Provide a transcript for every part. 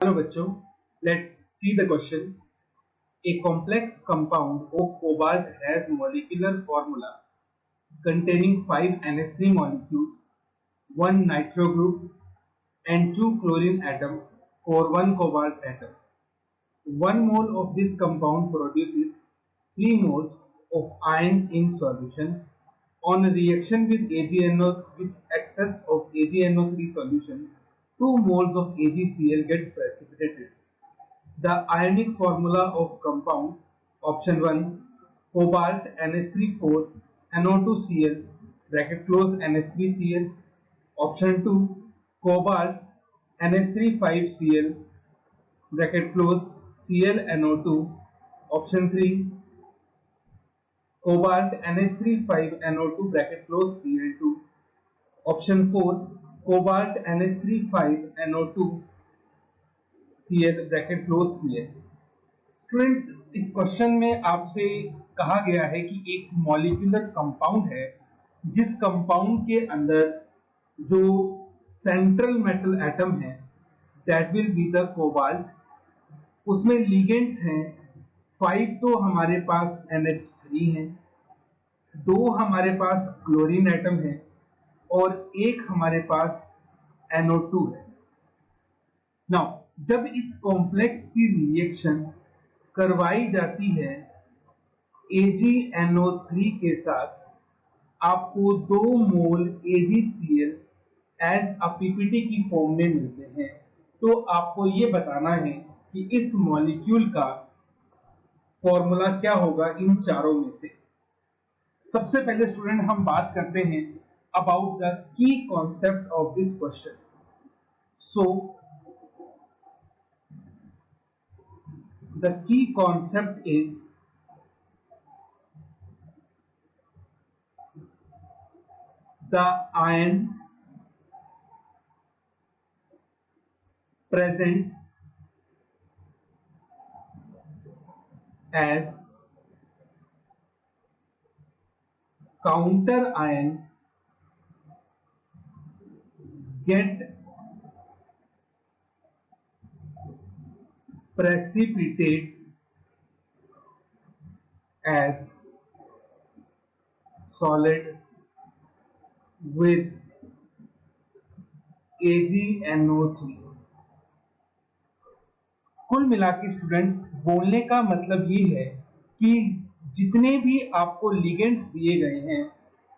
Hello बच्चों, let's see the question. A complex compound of cobalt has molecular formula containing 5 NH3 molecules, 1 nitro group and 2 chlorine atoms or 1 cobalt atom. 1 mole of this compound produces 3 moles of iron in solution. On a reaction with with excess of AgNO3 solution, 2 moles of AgCl get precipitated. The ionic formula of compound option 1 cobalt NH3 4 NO2Cl bracket close NH3Cl, option 2 cobalt NH3 5Cl bracket close ClNO2, option 3 cobalt NH3 5NO2 bracket close Cl2, option 4 cobalt NH3 5NO2 Cl bracket close Cl. Students, इस question में आपसे कहा गया है कि एक molecular compound है जिस कंपाउंड के अंदर जो सेंट्रल मेटल एटम है that will be the cobalt, उसमें लिगेंड्स हैं 5 तो हमारे पास NH3 है, 2 हमारे पास क्लोरीन एटम है और 1 हमारे पास NO2 है। नाउ जब इस कॉम्प्लेक्स की रिएक्शन करवाई जाती है AgNO3 के साथ, आपको 2 मोल AgCl एज अ पीपीटी की फॉर्म में मिलते हैं। तो आपको ये बताना है कि इस मॉलिक्यूल का फॉर्मूला क्या होगा इन चारों में से। सबसे पहले स्टूडेंट हम बात करते हैं about the key concept of this question. So the key concept is the ion present as counter ion get precipitate as solid with AgNO3। कुल मिलाकर स्टूडेंट्स, बोलने का मतलब ये है कि जितने भी आपको लिगेंड्स दिए गए हैं,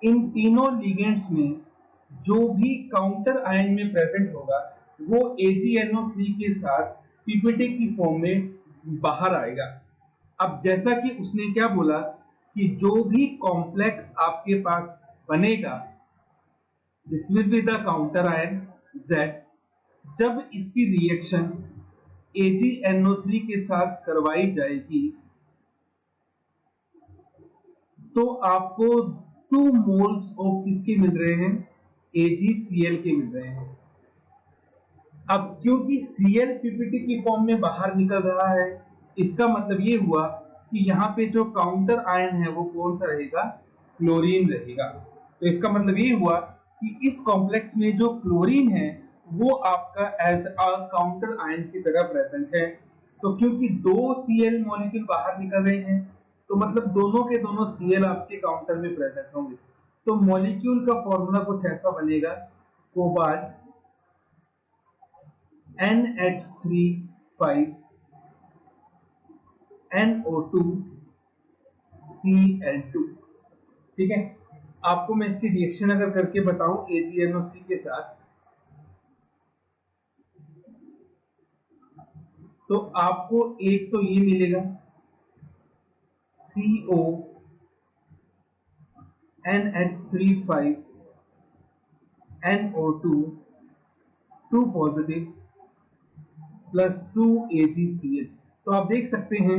इन तीनों लिगेंड्स में जो भी काउंटर आयन में प्रेजेंट होगा वो AgNO3 के साथ पीपीटी की फॉर्म में बाहर आएगा। अब जैसा कि उसने क्या बोला कि जो भी कॉम्प्लेक्स आपके पास बनेगा this will be the counter ion Z। जब इसकी रिएक्शन AgNO3 के साथ करवाई जाएगी तो आपको 2 मोल्स ऑफ किसके मिल रहे हैं, AgCl के मिल रहे हैं। अब क्योंकि Cl पीपीटी की फॉर्म में बाहर निकल रहा है, इसका मतलब ये हुआ कि यहाँ पे जो काउंटर आयन है वो कौन सा रहेगा, क्लोरीन रहेगा। तो इसका मतलब ये हुआ कि इस कॉम्प्लेक्स में जो क्लोरीन है वो आपका एज अ काउंटर आयन की तरह प्रेजेंट है। तो क्योंकि 2 Cl मॉलिक्यूल बाहर निकल रहे हैं तो मतलब दोनों के दोनों Cl आपके काउंटर में प्रेजेंट होंगे। तो मॉलिक्यूल का फॉर्मूला कुछ ऐसा बनेगा, कोबाल्ट NH3 5 NO2 Cl2। ठीक है, आपको मैं इसकी रिएक्शन अगर करके बताऊं AgNO3 के साथ तो आपको एक तो ये मिलेगा CO NH3 5 NO2 2 positive plus 2 AgCl। तो आप देख सकते हैं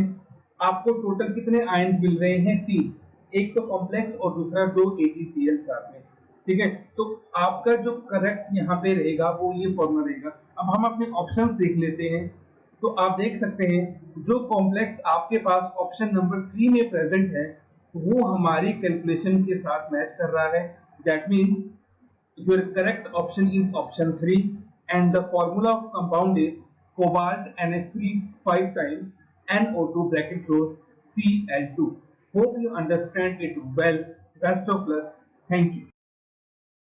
आपको टोटल कितने आयन मिल रहे हैं, 3, एक तो कॉम्प्लेक्स और दूसरा 2 AgCl साथ में। ठीक है, तो आपका जो करेक्ट यहाँ पे रहेगा वो ये फॉर्मूला रहेगा। अब हम अपने ऑप्शंस देख लेते हैं। तो आप देख सकते हैं जो कॉम्प्लेक्स आपके पास ऑप्शन नंबर 3 में प्रेजेंट है वो हमारी कैलकुलेशन के साथ मैच कर रहा है। That means your correct option is option 3 and the formula of compound is cobalt NH3 5 times NO2 bracket close Cl2. Hope you understand it well. Best of luck. Thank you.